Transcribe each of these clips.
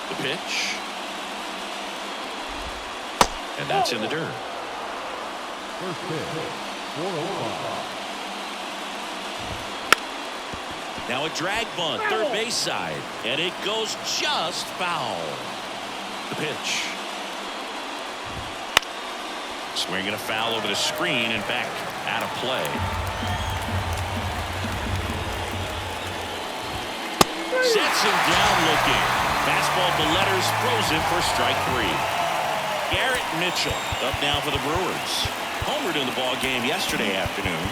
The pitch. And that's in the dirt. First pitch, 4-0. Now a drag bunt, third base side, and it goes just foul. The pitch. Swinging a foul over the screen and back out of play. Sets him down looking. Fastball to letters, frozen for strike 3. Garrett Mitchell up now for the Brewers. Homered in the ball game yesterday afternoon.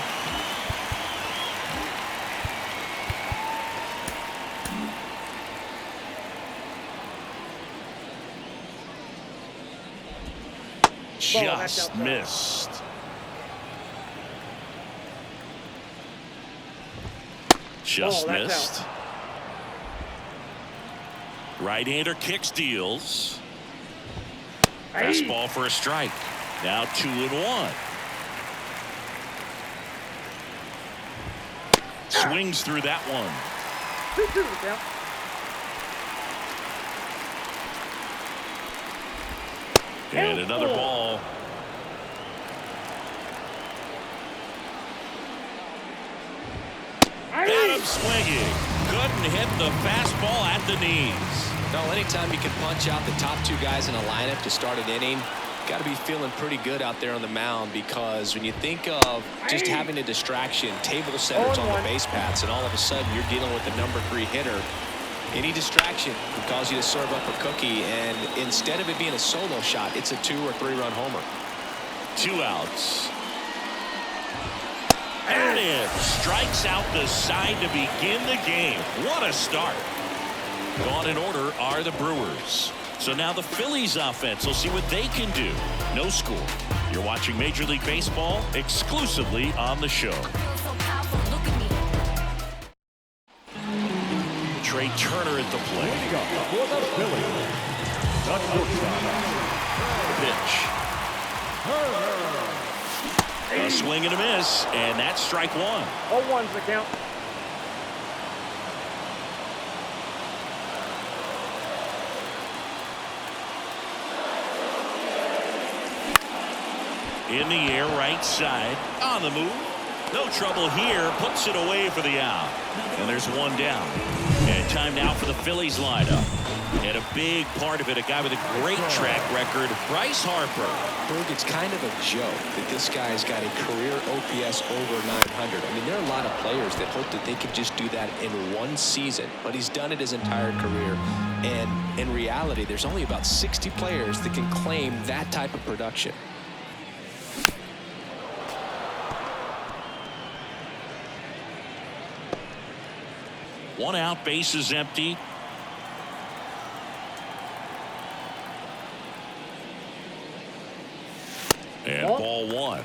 Just missed. Just missed. Right-hander kicks, deals. Fastball for a strike. Now 2-1. Swings through that one. 2-2 And another ball. Got him swinging. Couldn't hit the fastball at the knees. No, anytime you can punch out the top two guys in a lineup to start an inning, got to be feeling pretty good out there on the mound, because when you think of just having a distraction, table setters on the base paths, and all of a sudden you're dealing with the number 3 hitter, any distraction can cause you to serve up a cookie, and instead of it being a solo shot, it's a 2- or 3-run homer. 2 outs. And it strikes out the side to begin the game. What a start. Gone in order are the Brewers. So now the Phillies offense will see what they can do. No score. You're watching Major League Baseball exclusively on the show. Trey Turner at the plate. For the Phillies, the Pitch. A swing and a miss, and that's strike 1. 0-1's the count. In the air, right side, on the move. No trouble here, puts it away for the out. And there's one down. And time now for the Phillies lineup. And a big part of it, a guy with a great track record, Bryce Harper. Berg, it's kind of a joke that this guy's got a career OPS over 900. I mean, there are a lot of players that hope that they could just do that in one season, but he's done it his entire career. And in reality, there's only about 60 players that can claim that type of production. One out, base is empty. And ball 1.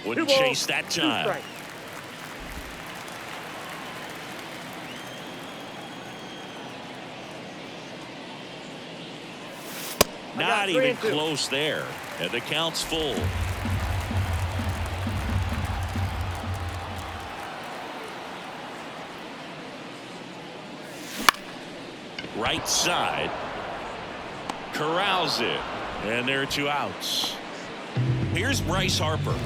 Wouldn't chase that time. Not even close there. And the count's full. Right side. Corrals it. And there are 2 outs. Here's Bryce Harper.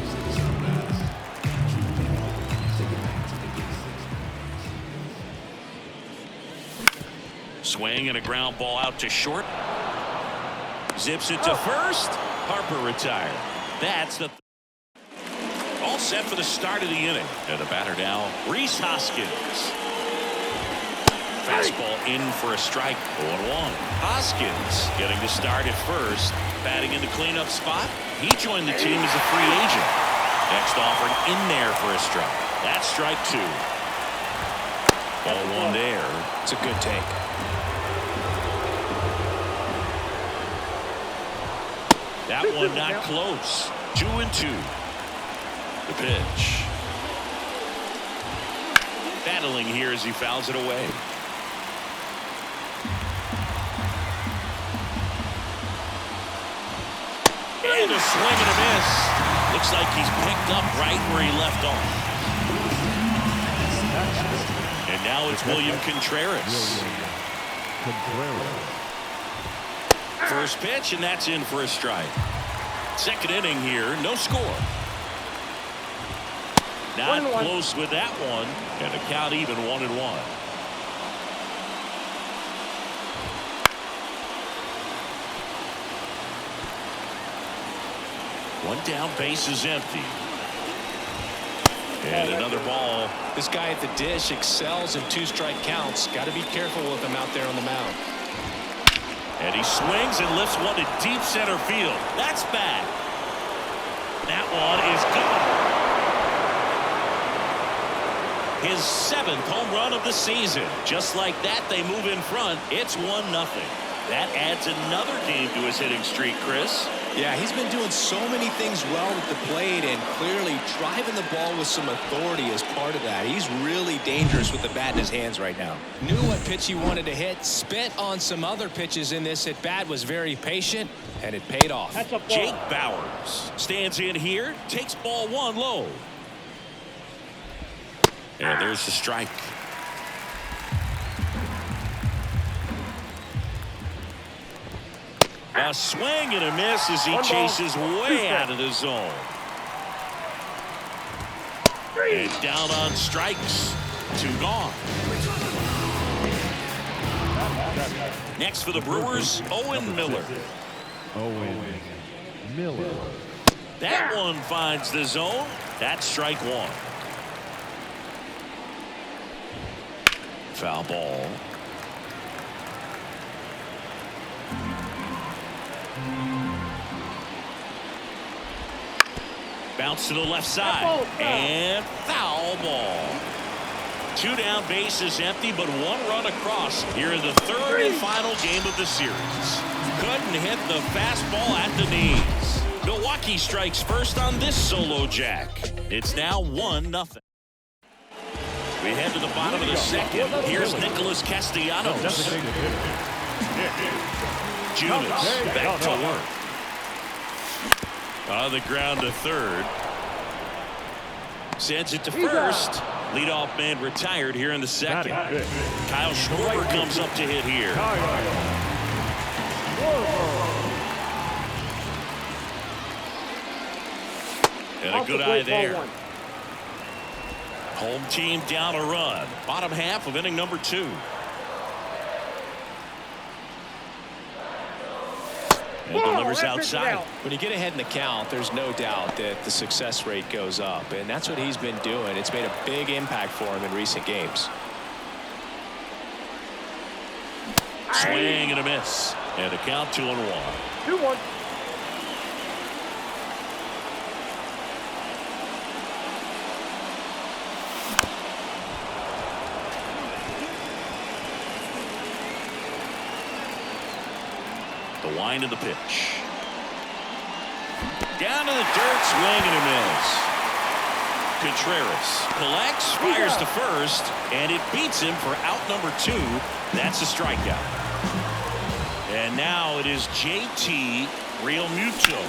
Swing and a ground ball out to short. Zips it to first. Harper retired. That's the all set for the start of the inning. And the batter now, Rhys Hoskins. Fastball in for a strike. 0-1. Hoskins getting the start at first. Batting in the cleanup spot. He joined the team as a free agent. Next offering in there for a strike. That's strike 2. Ball 1 there. It's a good take. That one not close. 2-2. The pitch. Battling here as he fouls it away. And a swing and a miss. Looks like he's picked up right where he left off. And now it's William Contreras. First pitch, and that's in for a strike. Second inning here, no score. Not close with that one, and the count even 1-1. One down, base is empty. And another ball. This guy at the dish excels in 2-strike counts. Got to be careful with him out there on the mound. And he swings and lifts one to deep center field. That's bad. That one is gone. His 7th home run of the season. Just like that, they move in front. It's 1-0. That adds another game to his hitting streak, Chris. Yeah, he's been doing so many things well at the plate and clearly driving the ball with some authority as part of that. He's really dangerous with the bat in his hands right now. Knew what pitch he wanted to hit, spit on some other pitches in this at bat, was very patient, and it paid off. Jake Bauers stands in here, takes ball 1 low. And there's the strike. A swing and a miss as he chases way out of the zone. And down on strikes. 2 gone. Next for the Brewers, Owen Miller. That one finds the zone. That's strike 1. Foul ball. Bounce to the left side. And foul ball. 2 down, base is empty, but 1 run across here in the 3rd and final game of the series. Couldn't hit the fastball at the knees. Milwaukee strikes first on this solo jack. It's now 1-0. We head to the bottom of the 2nd. Here's Nicholas Castellanos. Junis back to work. On the ground to 3rd. Sends it to 1st. Leadoff man retired here in the 2nd. Kyle Schwarber comes up to hit here. And a good eye there. Home team down a run. Bottom half of inning number 2. And delivers outside. When you get ahead in the count, there's no doubt that the success rate goes up, and that's what he's been doing. It's made a big impact for him in recent games. Swing and a miss. And a count 2-1. 2-1. The wind of the pitch. Down to the dirt, swing and a miss. Contreras collects, fires to 1st, and it beats him for out number 2. That's a strikeout. And now it is JT Realmuto.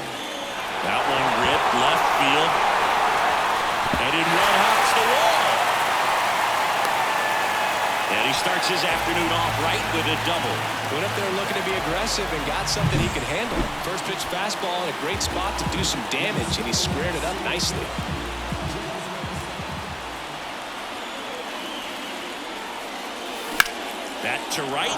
That one ripped left field. And it one-hops the wall. And he starts his afternoon off right with a double. Went up there looking to be aggressive and got something he could handle. First pitch fastball in a great spot to do some damage, and he squared it up nicely. Back to right.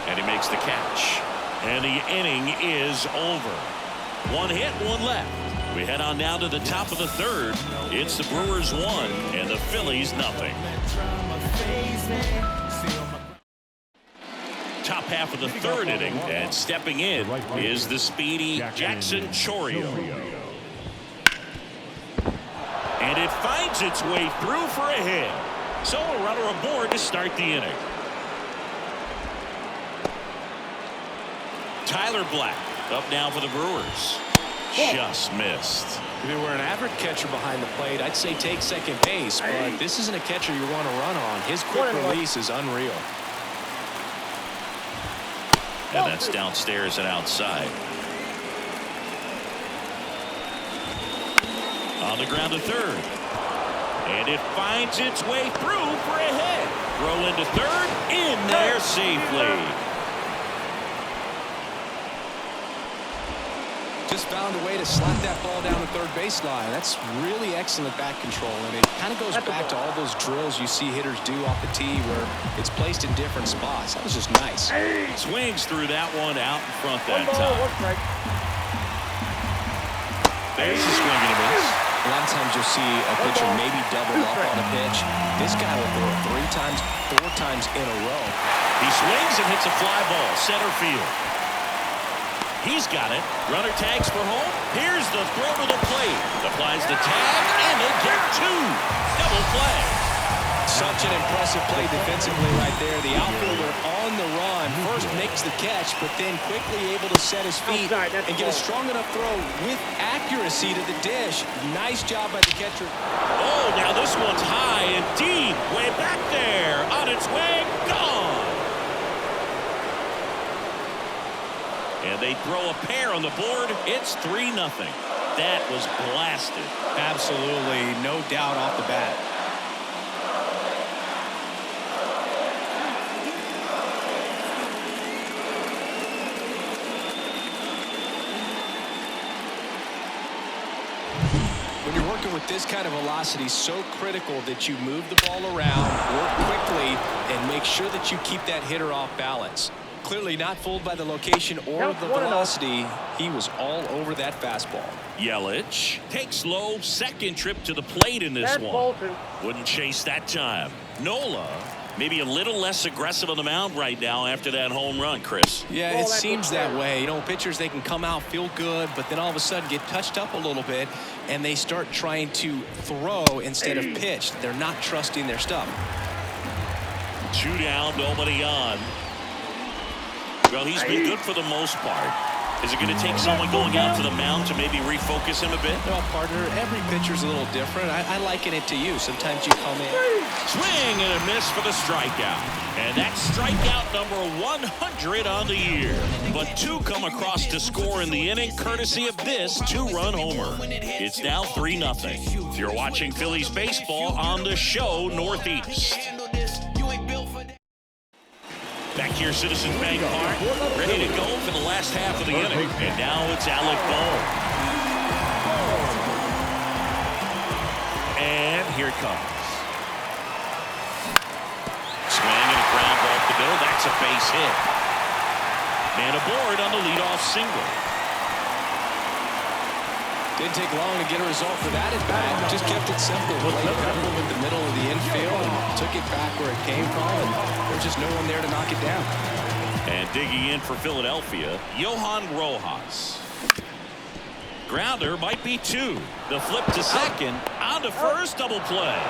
And he makes the catch. And the inning is over. 1 hit, 1 left. We head on now to the top of the 3rd. It's the Brewers 1 and the Phillies 0. Top half of the 3rd inning, and stepping in is the speedy Jackson Chourio. And it finds its way through for a hit. So a runner aboard to start the inning. Tyler Black up now for the Brewers. Just missed. If you were an average catcher behind the plate, I'd say take second base, but this isn't a catcher you want to run on. His quick release is unreal. And that's downstairs and outside. On the ground to third. And it finds its way through for a hit. Throw into third. In there safely. Just found a way to slap that ball down the third baseline. That's really excellent bat control, and it kind of goes back to all those drills you see hitters do off the tee where it's placed in different spots. That was just nice. Swings through that one out in front that time. There's a swing and a miss. A lot of times you'll see a pitcher maybe double up on a pitch. This guy will throw it 3 times, 4 times in a row. He swings and hits a fly ball center field. He's got it. Runner tags for home. Here's the throw to the plate. Applies the tag, and they get 2. Double play. Such an impressive play defensively right there. The outfielder on the run first makes the catch, but then quickly able to set his feet and get a strong enough throw with accuracy to the dish. Nice job by the catcher. Oh, now this one's high and deep. Way back there. On its way. Gone. And they throw a pair on the board. It's 3-0. That was blasted. Absolutely. No doubt off the bat. When you're working with this kind of velocity, so critical that you move the ball around, work quickly, and make sure that you keep that hitter off balance. Clearly not fooled by the location or the velocity. He was all over that fastball. Yelich takes low, second trip to the plate in this one. Wouldn't chase that time. Nola maybe a little less aggressive on the mound right now after that home run, Chris. Yeah, it seems that way. You know, pitchers, they can come out, feel good, but then all of a sudden get touched up a little bit, and they start trying to throw instead of pitch. They're not trusting their stuff. 2 down, nobody on. Well, he's been good for the most part. Is it going to take someone going out to the mound to maybe refocus him a bit? Well, partner, every pitcher's a little different. I liken it to you. Sometimes you come in. Swing and a miss for the strikeout. And that's strikeout number 100 on the year. But 2 come across to score in the inning, courtesy of this 2-run homer. It's now 3-0. You're watching Phillies baseball on the show Northeast. Back here, Citizens Bank Park, ready to go for the last half of the inning. And now it's Alec Bohm. And here it comes. Swing and a ground ball up the middle. That's a base hit. Man aboard on the leadoff single. Didn't take long to get a result for that at bat. Just kept it simple. Played cover with the middle of the infield and took it back where it came from. And there's just no one there to knock it down. And digging in for Philadelphia, Johan Rojas. Grounder might be 2. The flip to second. On to first, double play.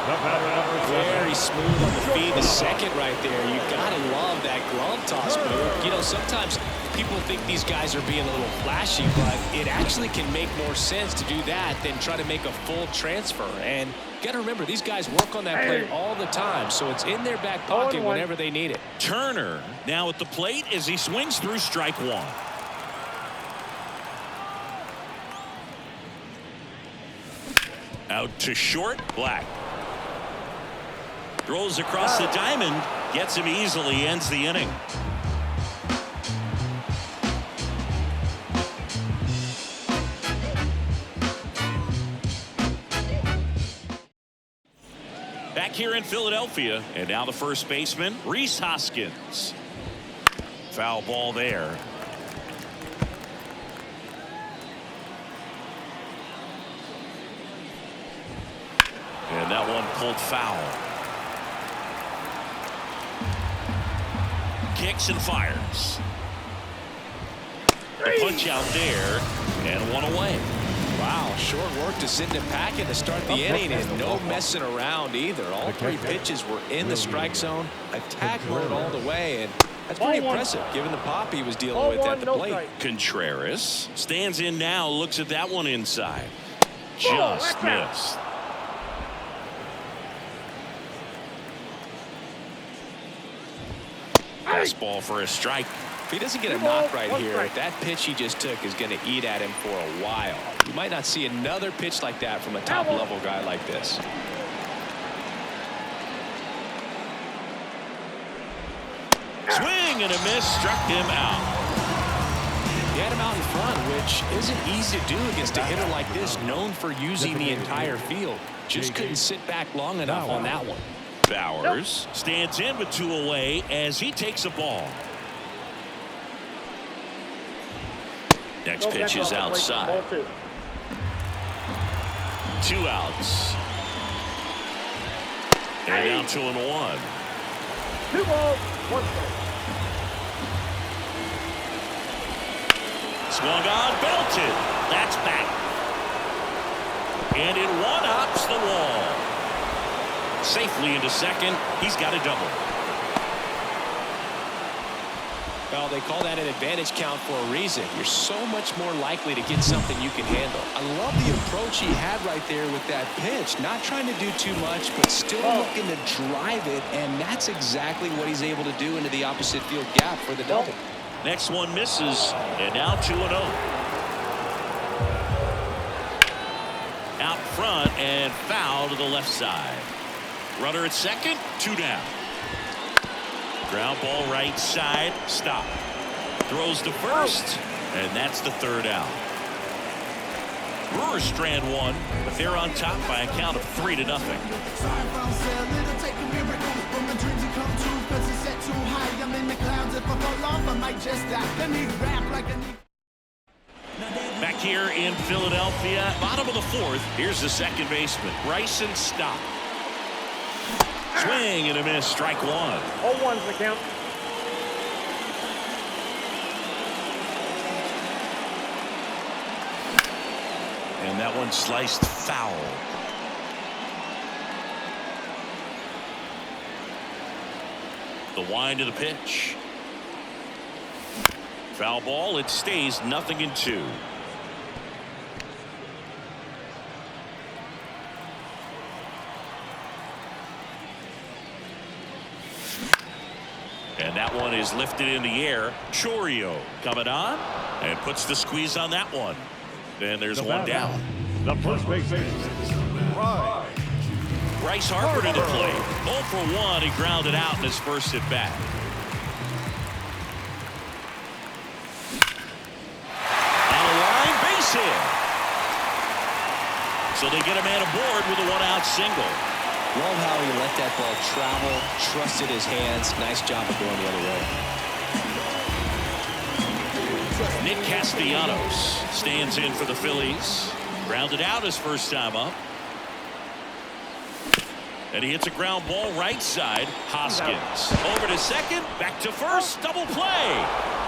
Very smooth on the feet. The second right there. You gotta love that glove toss move. You know, sometimes people think these guys are being a little flashy, but it actually can make more sense to do that than try to make a full transfer. And you got to remember, these guys work on that play all the time, so it's in their back pocket whenever they need it. Turner now at the plate as he swings through strike 1. Out to short, Black. Throws across the diamond, gets him easily, ends the inning. Back here in Philadelphia, and now the first baseman, Rhys Hoskins. Foul ball there. And that one pulled foul. Kicks and fires. The punch out there, and one away. Wow, short work to Sidney Packett to start the inning, and no messing around either. All 3 pitches were in the strike zone, attack mode all the way, and that's pretty impressive given the pop he was dealing with at the plate. Contreras stands in now, looks at that one inside. Just missed. Fastball for a strike. If he doesn't get a knock right here, that pitch he just took is going to eat at him for a while. You might not see another pitch like that from a top-level guy like this. Swing and a miss, struck him out. He had him out in front, which isn't easy to do against a hitter like this, known for using the entire field. Just couldn't sit back long enough on that one. Bowers stands in with 2 away as he takes a ball. Next pitch is outside. 2 outs. And now 2-1. 2 balls, 1 strike. Swung on, belted. That's back. And it one-hops the wall. Safely into second. He's got a double. Well, they call that an advantage count for a reason. You're so much more likely to get something you can handle. I love the approach he had right there with that pitch. Not trying to do too much, but still looking to drive it, and that's exactly what he's able to do into the opposite field gap for the double. Next one misses, and now 2-0. Out front and foul to the left side. Runner at second, 2 down. Ground ball right side, stop. Throws to first, and that's the 3rd out. Brewers strand 1, but they're on top by a count of 3-0. Back here in Philadelphia, bottom of the 4th. Here's the second baseman, Bryson Stott. Swing and a miss, strike 1. 0-1's the count. And that one sliced foul. The wind of the pitch. Foul ball, it stays 0-2. And that one is lifted in the air. Chourio coming on and puts the squeeze on that one. And there's 1 down. The first baseman, Bryce Harper to the plate. 0 for 1. He grounded out in his first at bat. On the line, base hit. So they get a man aboard with a 1-out single. Love how he let that ball travel, trusted his hands. Nice job of going the other way. Nick Castellanos stands in for the Phillies. Grounded out his first time up. And he hits a ground ball right side. Hoskins over to second, back to first, double play.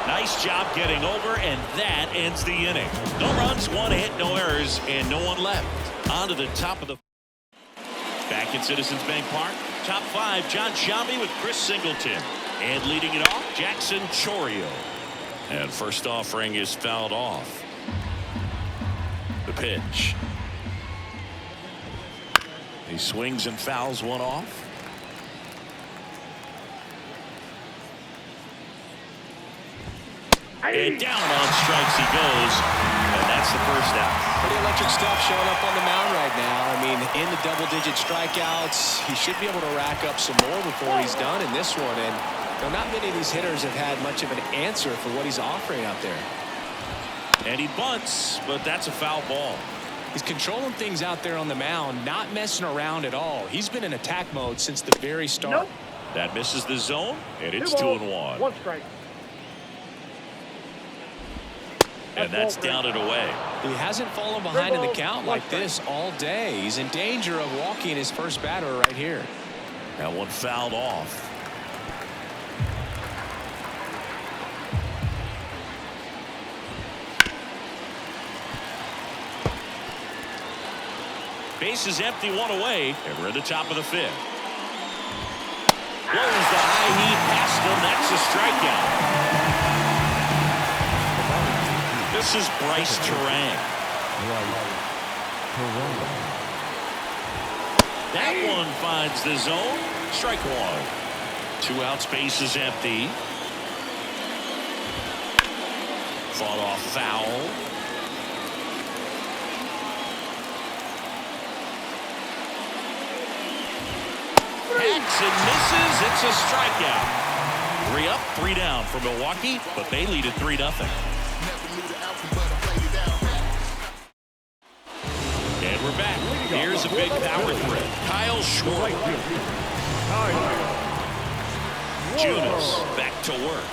Nice job getting over, and that ends the inning. No runs, 1 hit, no errors, and no one left. On to the top of the... Back in Citizens Bank Park, top 5, John Sciambi with Chris Singleton. And leading it off, Jackson Chourio. And first offering is fouled off. The pitch. He swings and fouls one off. And down on strikes he goes. And that's the first out. Pretty electric stuff showing up on the mound right now. I mean, in the double-digit strikeouts, he should be able to rack up some more before he's done in this one. And you know, not many of these hitters have had much of an answer for what he's offering out there. And he bunts, but that's a foul ball. He's controlling things out there on the mound, not messing around at all. He's been in attack mode since the very start. Nope. That misses the zone, and it's 2 balls, 2-1. 1 strike. And that's down and away. He hasn't fallen behind in the count like this all day. He's in danger of walking his first batter right here. That one fouled off. Base is empty, 1 away, and we're at the top of the 5th. Blows the high heat past him. That's a strikeout. This is Bryce Terang. That one finds the zone. Strike 1. 2 outs, base is empty. Fought off foul. Hacks and misses. It's a strikeout. 3 up, 3 down for Milwaukee, but they lead at 3-0. And we're back. Here's a big power threat. Kyle Schwarber. Junis back to work.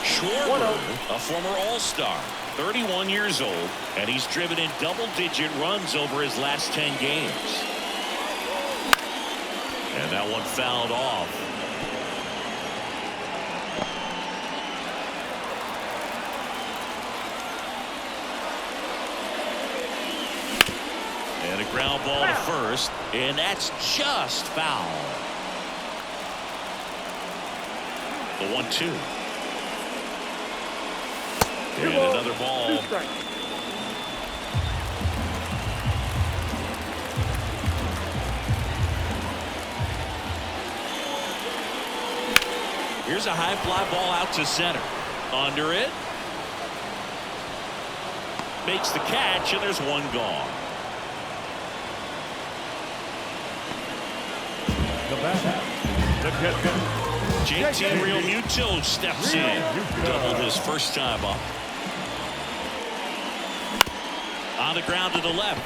Schwarber, a former All-Star, 31 years old, and he's driven in double-digit runs over his last 10 games. And that one fouled off. And a ground ball to first, and that's just foul. The 1-2. And another ball. Here's a high fly ball out to center. Under it. Makes the catch, and there's one gone. The catcher. JT Realmuto steps in. Doubled his first time up. On the ground to the left.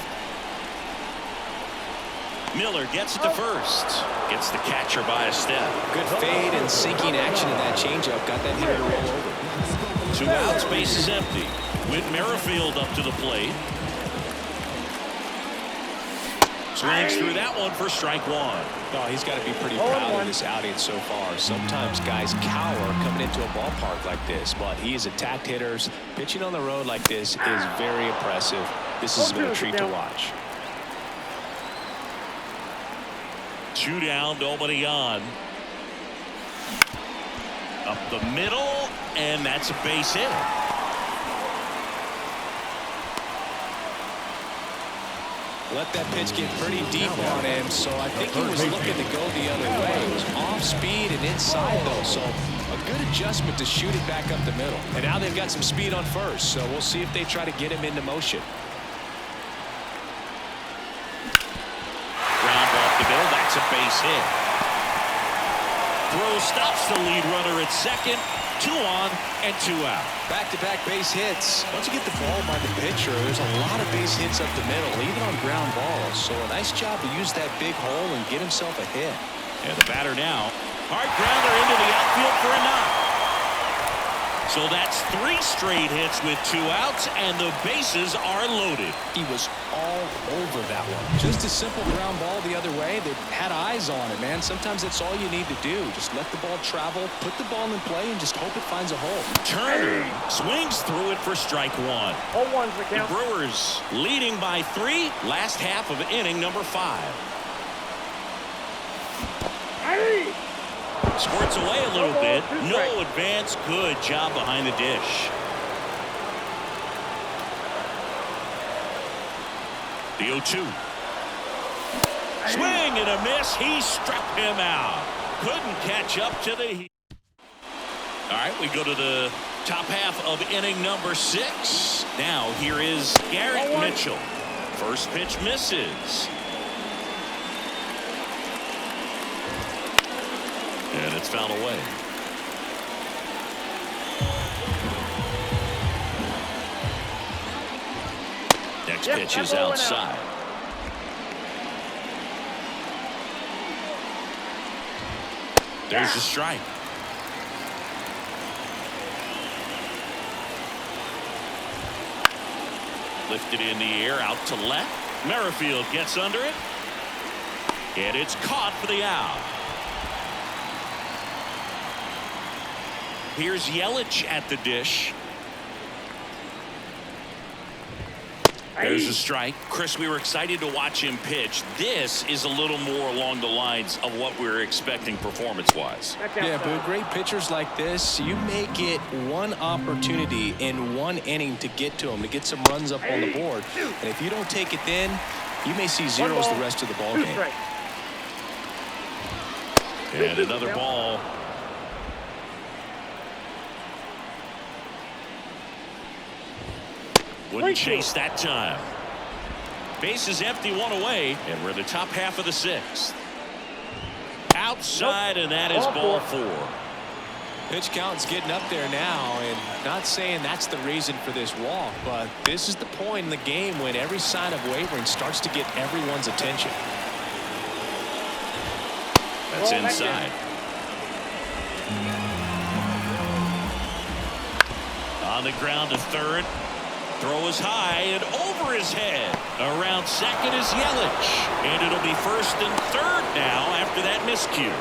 Miller gets it to first. Gets the catcher by a step. Good fade and sinking action in that changeup. Got that hitter to roll over. 2 outs, base is empty. Whit Merrifield up to the plate. Swings through that one for strike 1. Oh, he's got to be pretty proud of this outing so far. Sometimes guys cower coming into a ballpark like this, but he has attacked hitters. Pitching on the road like this is very impressive. This has been a treat to watch. 2 down, nobody on. Up the middle, and that's a base hit. Let that pitch get pretty deep on him, so I think he was looking to go the other way. It was off speed and inside, though, so a good adjustment to shoot it back up the middle. And now they've got some speed on first, so we'll see if they try to get him into motion. Ground off the middle, that's a base hit. Throw stops the lead runner at second. 2 on and 2 out. Back-to-back base hits. Once you get the ball by the pitcher, there's a lot of base hits up the middle, even on ground balls. So a nice job to use that big hole and get himself a hit. And the batter now. Hard grounder into the outfield for a knock. So that's 3 straight hits with 2 outs, and the bases are loaded. He was all over that one. Just a simple ground ball the other way. They had eyes on it, man. Sometimes that's all you need to do. Just let the ball travel, put the ball in play, and just hope it finds a hole. Turner swings through it for strike 1. 0-1's the count. The Brewers leading by 3. Last half of inning number 5. Squirts away a little bit. No advance. Good job behind the dish. The 0-2. Swing and a miss. He struck him out. Couldn't catch up to the heat. All right, we go to the top half of inning number 6. Now here is Garrett Mitchell. First pitch misses. And it's fouled away. Next pitch is outside. There's the strike. Lifted in the air, out to left. Merrifield gets under it. And it's caught for the out. Here's Yelich at the dish. There's a strike. Chris, we were excited to watch him pitch. This is a little more along the lines of what we were expecting performance-wise. Yeah, but great pitchers like this, you may get one opportunity in one inning to get to them, to get some runs up on the board. And if you don't take it then, you may see zeros the rest of the ball game. And another ball. Wouldn't chase that time. Base is empty, one away, and we're in the top half of the sixth. Outside, and that is ball four. Pitch count's getting up there now, and not saying that's the reason for this walk, but this is the point in the game when every sign of wavering starts to get everyone's attention. That's inside. On the ground to third. Throw is high and over his head. Around second is Yelich. And it'll be first and third now after that miscue.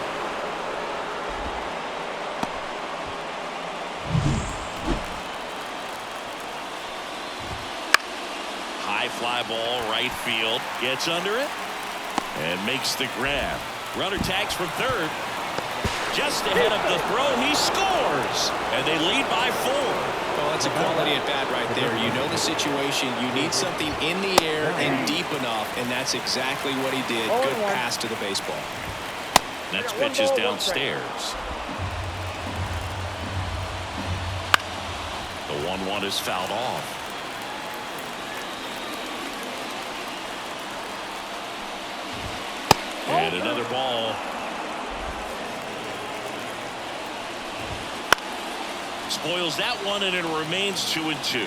High fly ball, right field. Gets under it and makes the grab. Runner tags from third. Just ahead of the throw, he scores. And they lead by 4. Well, that's a quality at bat right there. You know the situation. You need something in the air and deep enough, and that's exactly what he did. Good pass to the baseball. Next pitch is downstairs. The 1-1 is fouled off. And another ball. Spoils that one, and it remains 2-2.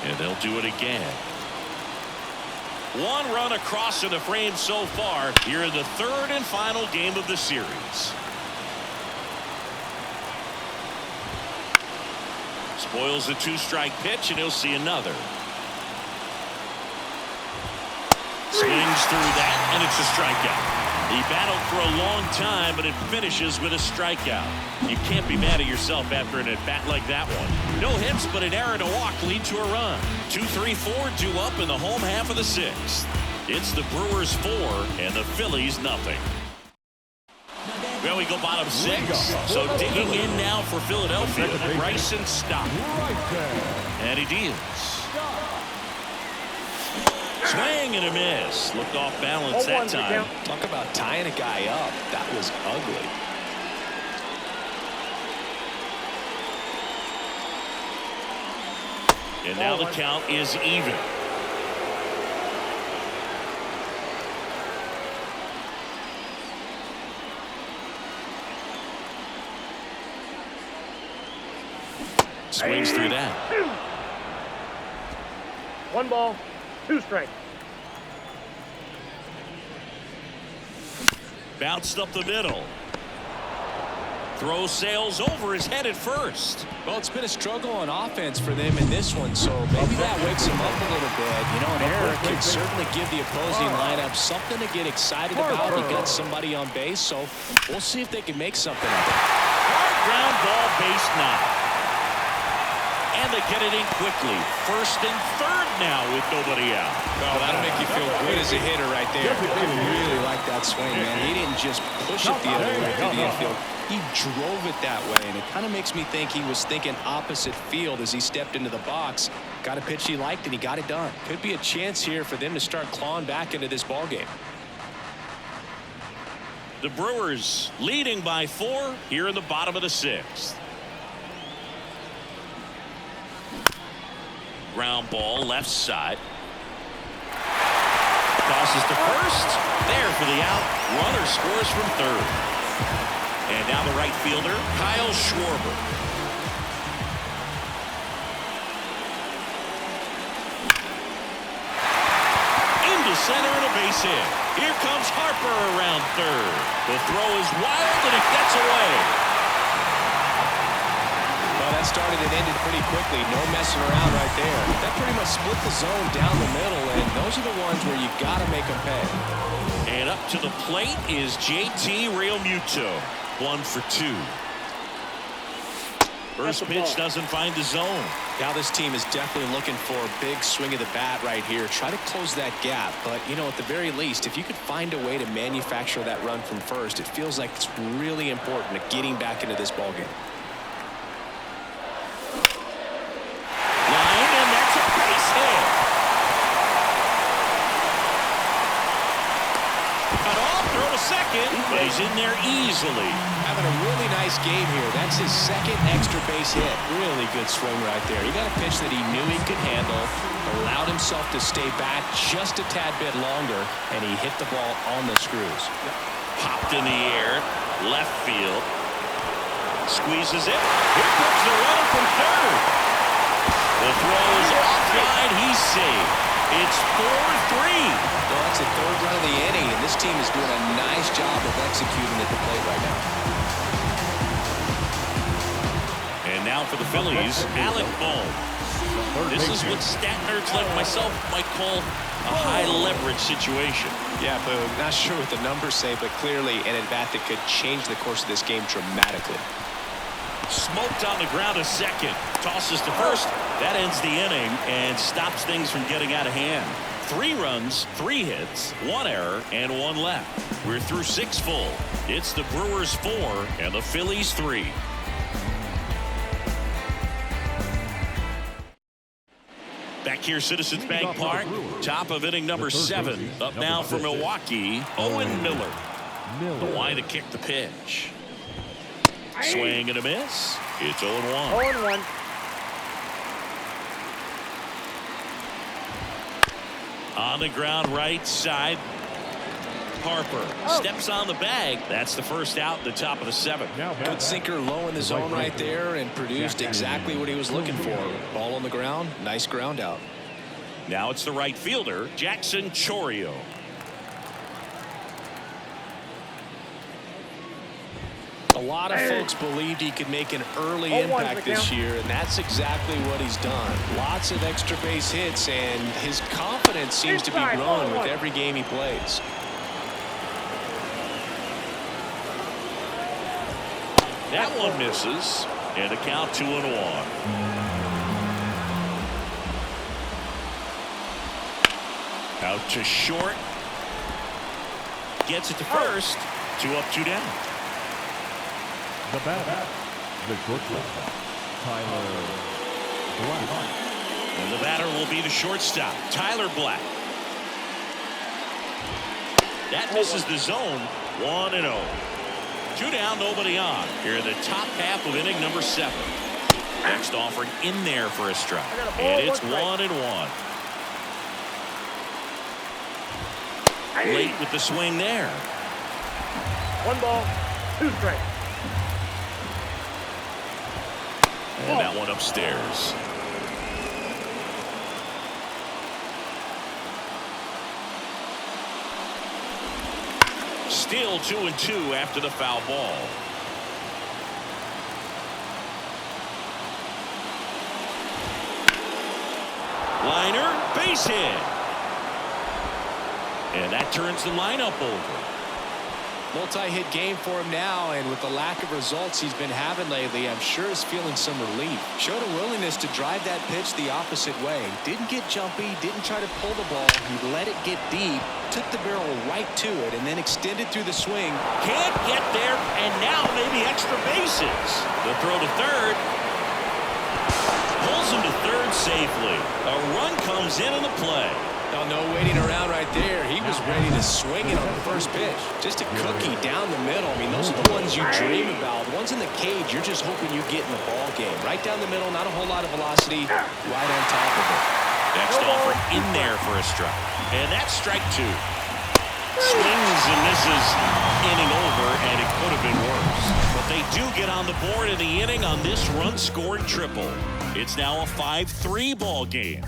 And they'll do it again. One run across in the frame so far here in the third and final game of the series. Spoils the 2-strike pitch, and he'll see another. Swings through that, and it's a strikeout. He battled for a long time, but it finishes with a strikeout. You can't be mad at yourself after an at-bat like that one. No hits, but an error and a walk lead to a run. 2-3-4 due up in the home half of the sixth. It's the Brewers 4 and the Phillies nothing. Well, we go bottom 6. So digging in now for Philadelphia, Bryson Stott. And he deals. Swing and a miss. Looked off balance that time. Talk about tying a guy up. That was ugly. And now the count is even. Swings through that. 1 ball, 2 strikes. Bounced up the middle. Throw sails over his head at first. Well, it's been a struggle on offense for them in this one, so maybe that wakes him up a little bit. You know, an error can certainly give the opposing lineup something to get excited about. He got somebody on base, so we'll see if they can make something of it. Hard ground ball, base knock. And they get it in quickly. First and third now with nobody out. Well, that'll make you feel good as a hitter right there. I really like that swing, man. He didn't just push it the other way through the infield. He drove it that way, and it kind of makes me think he was thinking opposite field as he stepped into the box. Got a pitch he liked, and he got it done. Could be a chance here for them to start clawing back into this ball game. The Brewers leading by 4 here in the bottom of the sixth. Ground ball left side. Tosses to first. There for the out. Runner scores from third. And now the right fielder, Kyle Schwarber. Into center and a base hit. Here comes Harper around third. The throw is wild and it gets away. Well, that started and ended pretty quickly. No messing around right there. That pretty much split the zone down the middle, and those are the ones where you got to make them pay. And up to the plate is JT Realmuto. 1 for 2. First pitch doesn't find the zone. Now this team is definitely looking for a big swing of the bat right here. Try to close that gap. But, you know, at the very least, if you could find a way to manufacture that run from first, it feels like it's really important to getting back into this ballgame. Line, and that's a base hit. Cut off. throw to second, but he's in there easily. Having a really nice game here. That's his second extra base hit. Really good swing right there. He got a pitch that he knew he could handle, allowed himself to stay back just a tad bit longer, and he hit the ball on the screws. Popped in the air, left field. Squeezes it. Here comes the runner from third. The throw is offside. He's safe. It's 4-3. Well, that's the third run of the inning, and this team is doing a nice job of executing at the plate right now. And now for the Phillies, Alec Bohm. This is what stat nerds like myself might call a high-leverage situation. Yeah, but not sure what the numbers say, but clearly an at-bat that could change the course of this game dramatically. Smoked on the ground a second. Tosses to first. That ends the inning and stops things from getting out of hand. 3 runs, 3 hits, 1 error, and 1 left. We're through 6 full. It's the Brewers 4 and the Phillies 3. Back here, Citizens Bank Park. Top of inning number 7. Up now for Milwaukee, Owen Miller. The line to kick the pitch. Swing and a miss. It's 0-1. 0-1. On the ground, right side. Harper steps on the bag. That's the first out at the top of the 7th. Good sinker low in the zone right there and produced exactly what he was looking for. Ball on the ground. Nice ground out. Now it's the right fielder, Jackson Chourio. A lot of folks believed he could make an early impact this year, and that's exactly what he's done. Lots of extra base hits, and his confidence seems to be growing with every game he plays. That one misses, and a count 2-1. Out to short. Gets it to first. 2 up, 2 down. The batter, the shortstop, Tyler Black. And the batter will be the shortstop, Tyler Black. That misses the zone. 1-0. 2 down, nobody on. Here in the top half of inning number 7. Next offering in there for a strike. And it's 1-1. Late with the swing there. 1 ball, 2 strikes. And that one upstairs. Still 2-2 after the foul ball. Liner, base hit. And that turns the lineup over. Multi-hit game for him now, and with the lack of results he's been having lately, I'm sure he's feeling some relief. Showed a willingness to drive that pitch the opposite way. Didn't get jumpy, didn't try to pull the ball. He let it get deep, took the barrel right to it, and then extended through the swing. Can't get there, and now maybe extra bases. The throw to third. Pulls him to third safely. A run comes in the play. Oh, no waiting around right there. He was ready to swing it on the first pitch. Just a cookie down the middle. I mean, those are the ones you dream about. The ones in the cage, you're just hoping you get in the ball game. Right down the middle, not a whole lot of velocity, right on top of it. Next offer in there for a strike. And that's strike 2. Swings and misses, inning over, and it could have been worse. But they do get on the board in the inning on this run-scored triple. It's now a 5-3 ball game.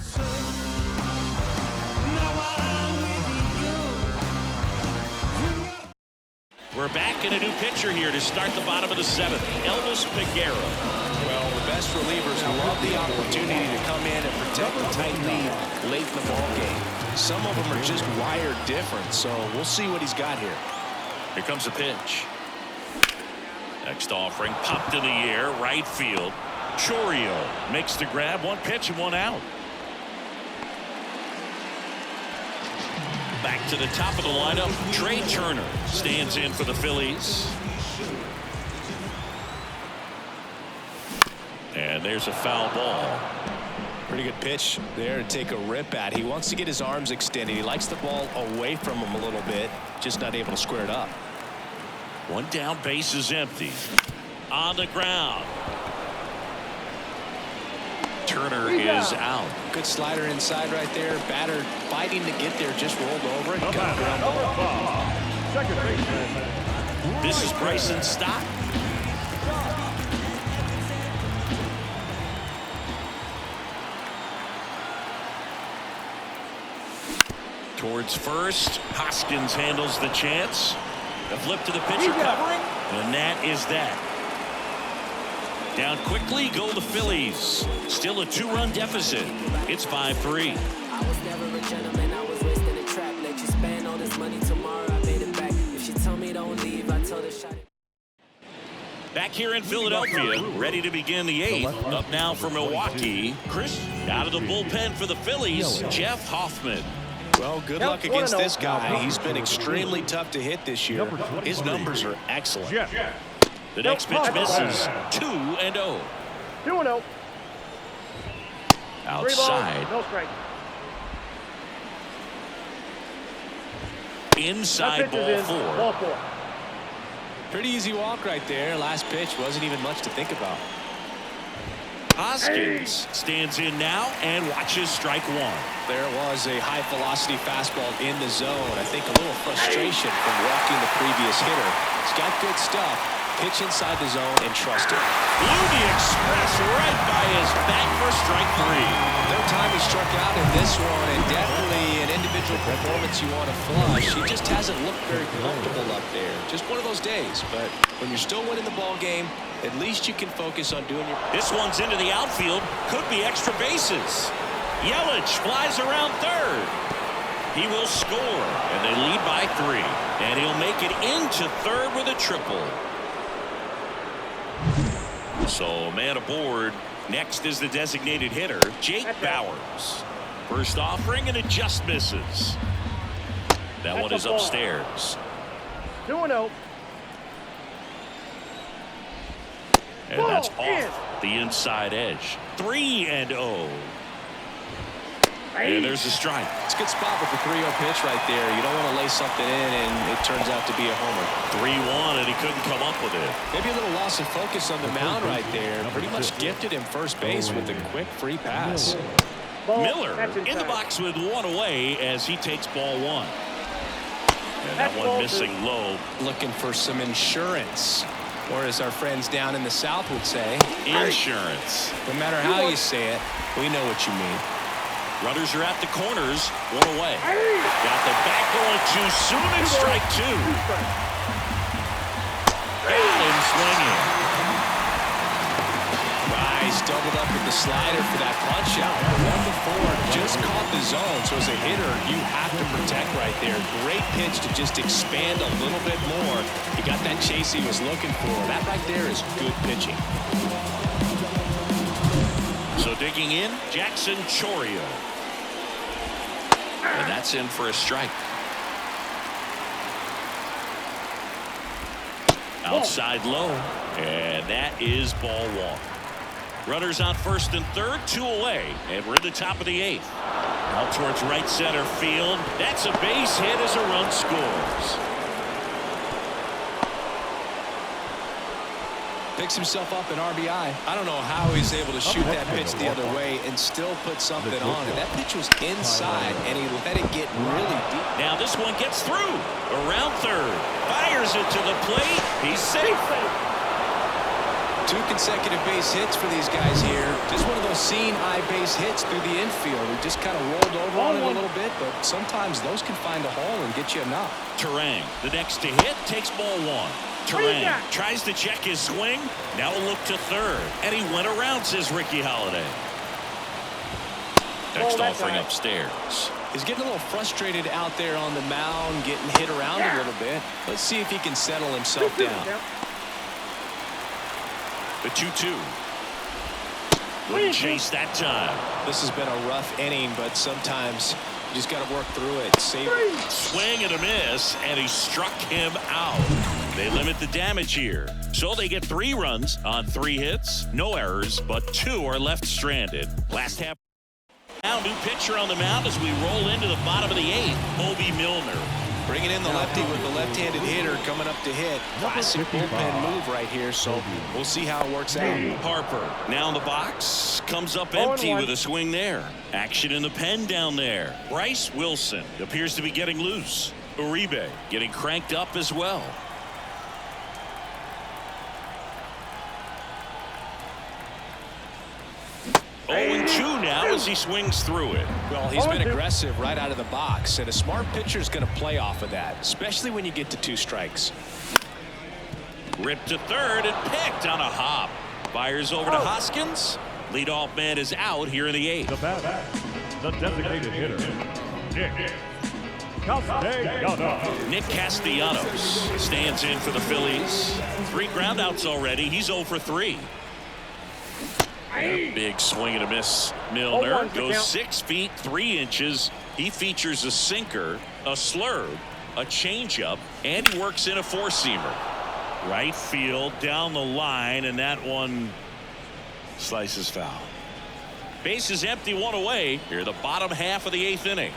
We're back in a new pitcher here to start the bottom of the 7th. Elvis Peguero. Well, the best relievers love the opportunity to come in and protect the tight lead late in the ball game. Some of them are just wired different, so we'll see what he's got here. Here comes a pitch. Next offering popped in the air, right field. Chourio makes the grab, 1 pitch and 1 out. Back to the top of the lineup, Trey Turner stands in for the Phillies. And there's a foul ball. Pretty good pitch there to take a rip at. He wants to get his arms extended. He likes the ball away from him a little bit, just not able to square it up. One down, base is empty. On the ground. Turner is out. Good slider inside right there. Batter fighting to get there, just rolled over it. Got a ground ball. Second baseman. This is Bryson Stott. Towards first. Hoskins handles the chance. The flip to the pitcher covering. And that is that. Down quickly go the Phillies. Still a 2-run deficit. It's 5-3. I was never a gentleman. I was raised in a trap. Let you spend all this money tomorrow. I made it back. If she tell me don't leave, I told her shut it. Back here in Philadelphia, ready to begin the 8th. Up now for Milwaukee. Chris out of the bullpen for the Phillies. Jeff Hoffman. Well, good luck against this guy. He's been extremely tough to hit this year. His numbers are excellent. The next pitch misses. 2-0. 2-0. Outside. No strike. Inside ball 4. Ball 4. Pretty easy walk right there. Last pitch wasn't even much to think about. Hoskins stands in now and watches strike 1. There was a high velocity fastball in the zone. I think a little frustration from walking the previous hitter. He's got good stuff. Pitch inside the zone and trust it. Blew the express right by his back for strike 3. No time he struck out in this one, and definitely an individual performance you want to flush. He just hasn't looked very comfortable up there. Just one of those days. But when you're still winning the ball game, at least you can focus on doing your... This one's into the outfield. Could be extra bases. Yelich flies around third. He will score, and they lead by 3. And he'll make it into third with a triple. So man aboard. Next is the designated hitter, Jake Bowers. First offering, and it just misses. That one is upstairs. 2-0. And that's off the inside edge. 3-0. And there's a strike. It's a good spot with the 3-0 pitch right there. You don't want to lay something in and it turns out to be a homer. 3-1, and he couldn't come up with it. Maybe a little loss of focus on the mound right there. Pretty much gifted him first base with a quick free pass. Miller in the box with 1 away as he takes ball 1. And that one missing low. Looking for some insurance. Or as our friends down in the South would say, insurance. No matter how you say it, we know what you mean. Runners are at the corners. 1 away. Got the back going too soon and strike 2. Got him swinging. Rice doubled up with the slider for that punch out. The one before just caught the zone. So as a hitter, you have to protect right there. Great pitch to just expand a little bit more. He got that chase he was looking for. That right there is good pitching. So digging in, Jackson Chourio. And that's in for a strike. Outside low. And that is ball 1. Runners on first and third, 2 away. And we're in the top of the 8th. Out towards right center field. That's a base hit as a run scores. Picks himself up an RBI. I don't know how he's able to shoot that pitch the other way and still put something on it. That pitch was inside, and he let it get really deep. Now this one gets through. Around third. Fires it to the plate. He's safe. 2 consecutive base hits for these guys here. Just one of those seeing eye base hits through the infield. We just kind of rolled over on it a little bit, but sometimes those can find a hole and get you enough. Terang, the next to hit, takes ball 1. Terang tries to check his swing. Now a look to third. And he went around, says Ricky Holiday. Next offering upstairs. He's getting a little frustrated out there on the mound, getting hit around a little bit. Let's see if he can settle himself down. The 2-2. Wouldn't chase that time. This has been a rough inning, but sometimes you just got to work through it. Save it. Swing and a miss, and he struck him out. They limit the damage here. So they get 3 runs on 3 hits. No errors, but 2 are left stranded. Last half. Now new pitcher on the mound as we roll into the bottom of the 8th. Moby Milner. Bringing in the lefty with the left-handed hitter coming up to hit. Classic bullpen move right here, so we'll see how it works out. Harper now in the box. Comes up empty with a swing there. Action in the pen down there. Bryce Wilson appears to be getting loose. Uribe getting cranked up as well. Oh, 2 now as he swings through it. Well, he's been aggressive right out of the box, and a smart pitcher is going to play off of that, especially when you get to 2 strikes. Ripped to third and picked on a hop. Fires over to Hoskins. Leadoff man is out here in the 8th. The batter, the designated hitter, Nick Castellanos stands in for the Phillies. 3 groundouts already. He's 0 for 3. A big swing and a miss. Milner goes 6 feet 3 inches. He features a sinker, a slurve, a changeup, and he works in a 4-seamer. Right field down the line, and that one slices foul. Base is empty, 1 away. Here the bottom half of the 8th inning.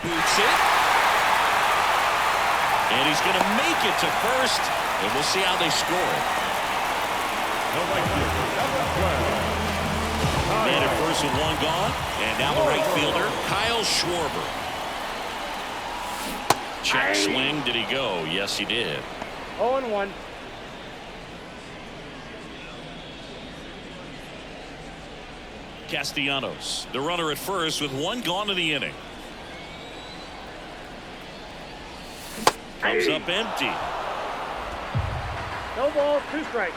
Boots it. And he's going to make it to first, and we'll see how they score it. Man at first with 1 gone, and now the right fielder, Kyle Schwarber. Check swing. Did he go? Yes, he did. 0-1. Castellanos, the runner at first with 1 gone in the inning. Comes up empty. No balls, 2 strikes.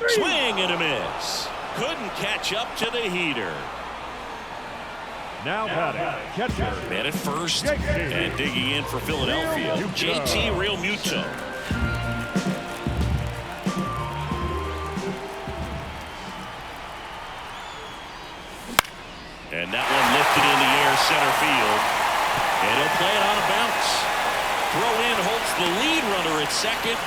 Swing and a miss. Couldn't catch up to the heater. Now batting, catcher. Man at first and digging in for Philadelphia, JT Realmuto. And that one lifted in the air center field. And he'll play it on a bounce. Throw in holds the lead runner at second.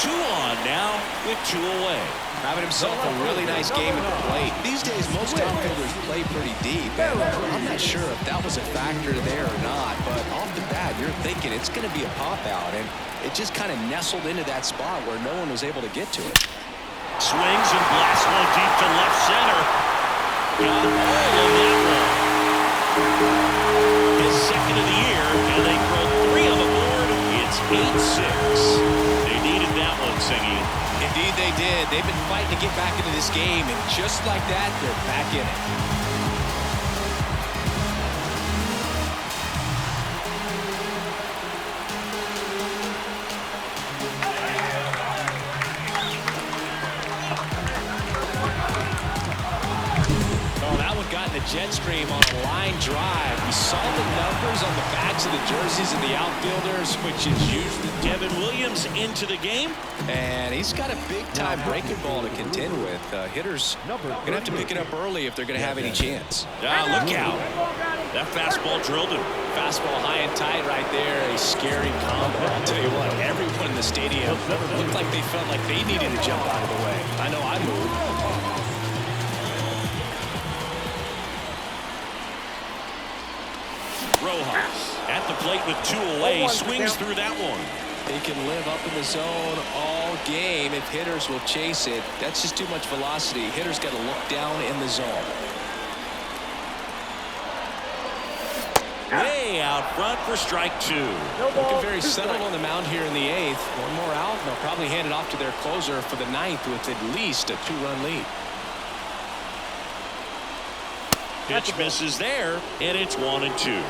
2 on now with 2 away. Having himself a really nice game at the plate. These days, most outfielders play pretty deep, and I'm not sure if that was a factor there or not, but off the bat, you're thinking it's going to be a pop-out, and it just kind of nestled into that spot where no one was able to get to it. Swings and blasts one deep to left center. Got all of that one. His second of the year, and they throw 3 on the board. It's 8-6. They needed that one, Singy. Indeed they did. They've been fighting to get back into this game, and just like that, they're back in it. Jet stream on a line drive. We saw the numbers on the backs of the jerseys of the outfielders, which is usually Devin Williams into the game, and he's got a big-time breaking ball to contend with. Hitters gonna have to pick it up early if they're gonna have any chance. Look out! That fastball drilled him. Fastball high and tight right there. A scary combo. I'll tell you what, everyone in the stadium looked like they felt like they needed to jump out of the way. I know I moved. Rojas at the plate with 2 away, swings through that one. He can live up in the zone all game if hitters will chase it. That's just too much velocity. Hitters got to look down in the zone. Way out front for strike 2. Looking very settled on the mound here in the 8th. 1 more out, and they'll probably hand it off to their closer for the 9th with at least a 2-run lead. Pitch misses there, and it's 1-2. 0-2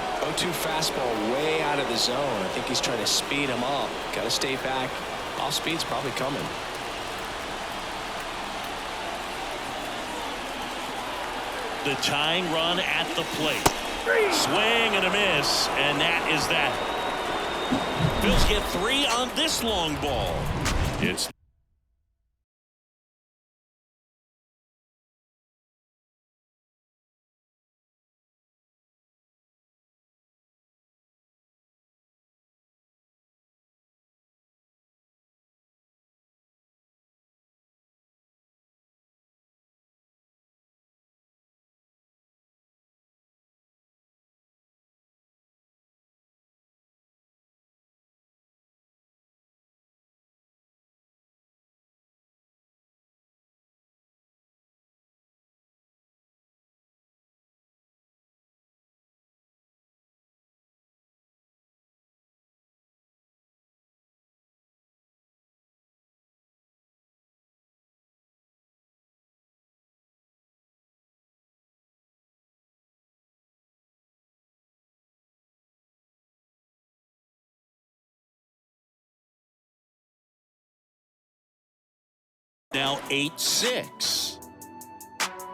fastball way out of the zone. I think he's trying to speed him up. Got to stay back. Off speed's probably coming. The tying run at the plate. Swing and a miss, and that is that. Phils get 3 on this long ball. It's Now 8-6.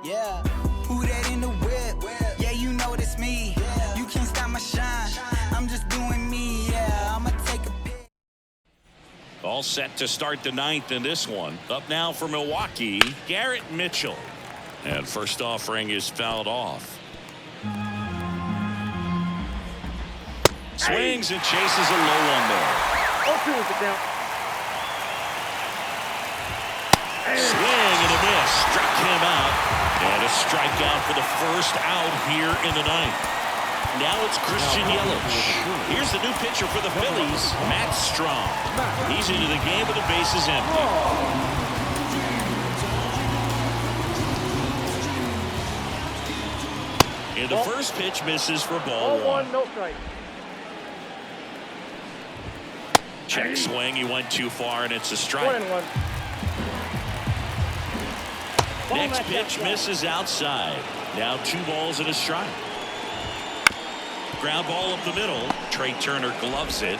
Yeah, who that in the whip? Yeah, you know it's me. You can't stop my shine. I'm just doing me. Yeah, I'ma take a pic. All set to start the ninth in this one. Up now for Milwaukee, Garrett Mitchell. And first offering is fouled off. Swings and chases a low one there. 0-2 is the count. Swing and a miss. Struck him out. And a strikeout for the first out here in the ninth. Now it's Christian Yelich. Here's the new pitcher for the Phillies, Matt Strong. He's into the game with the bases empty. And the first pitch misses for ball one. 0-1, no strike. Check swing. He went too far, and it's a strike. 1-1. Next pitch misses outside. Now 2 balls and a strike. Ground ball up the middle. Trey Turner gloves it.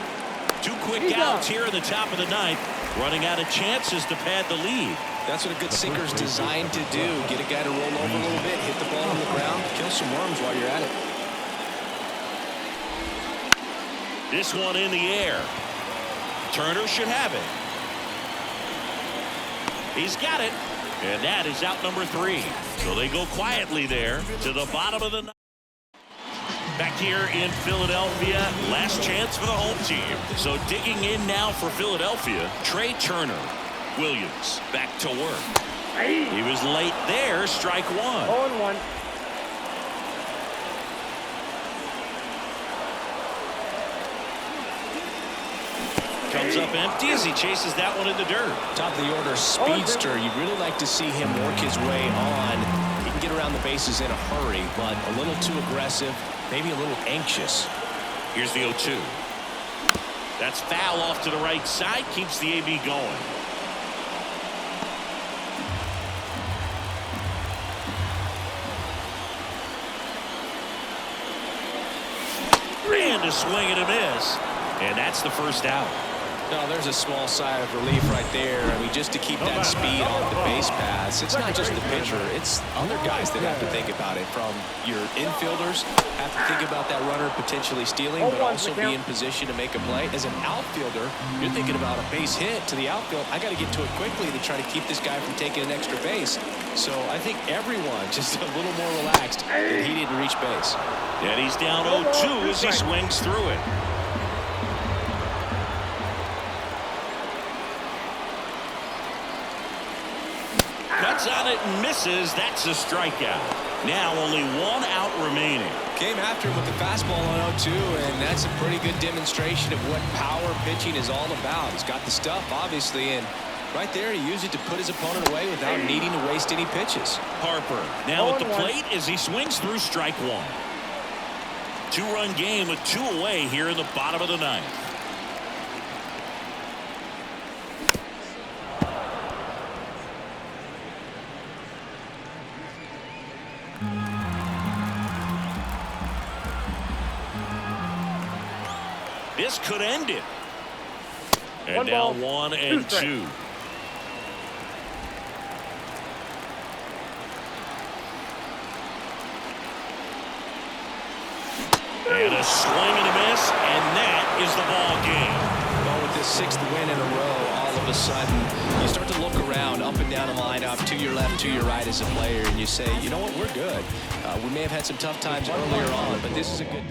2 quick outs here in the top of the ninth. Running out of chances to pad the lead. That's what a good sinker's designed to do. Get a guy to roll over a little bit, hit the ball on the ground, kill some worms while you're at it. This one in the air. Turner should have it. He's got it. And that is out number 3. So they go quietly there to the bottom of the ninth. Back here in Philadelphia, last chance for the home team. So digging in now for Philadelphia, Trey Turner. Williams back to work. He was late there, strike 1. 0-1. Comes up empty as he chases that one in the dirt. Top of the order speedster. You'd really like to see him work his way on. He can get around the bases in a hurry, but a little too aggressive, maybe a little anxious. Here's the 0-2. That's foul off to the right side, keeps the AB going. And a swing and a miss. And that's the first out. No, there's a small sigh of relief right there. I mean, just to keep that speed on the base paths. It's not just the pitcher. It's other guys that have to think about it. From your infielders, have to think about that runner potentially stealing, but also be in position to make a play. As an outfielder, you're thinking about a base hit to the outfield. I got to get to it quickly to try to keep this guy from taking an extra base. So I think everyone just a little more relaxed, and he didn't reach base. And he's down 0-2 as he swings through it. Cuts on it and misses. That's a strikeout. Now only 1 out remaining. Came after him with the fastball on 0-2, and that's a pretty good demonstration of what power pitching is all about. He's got the stuff, obviously, and right there he used it to put his opponent away without needing to waste any pitches. Harper now at the plate as he swings through strike 1. 2-run game with 2 away here in the bottom of the ninth. This could end it. And now 1-2. And a swing and a miss, and that is the ball game. Well, with this 6th win in a row, all of a sudden, you start to look around, up and down the lineup, to your left, to your right as a player, and you say, you know what, we're good. We may have had some tough times earlier on, but this is a good...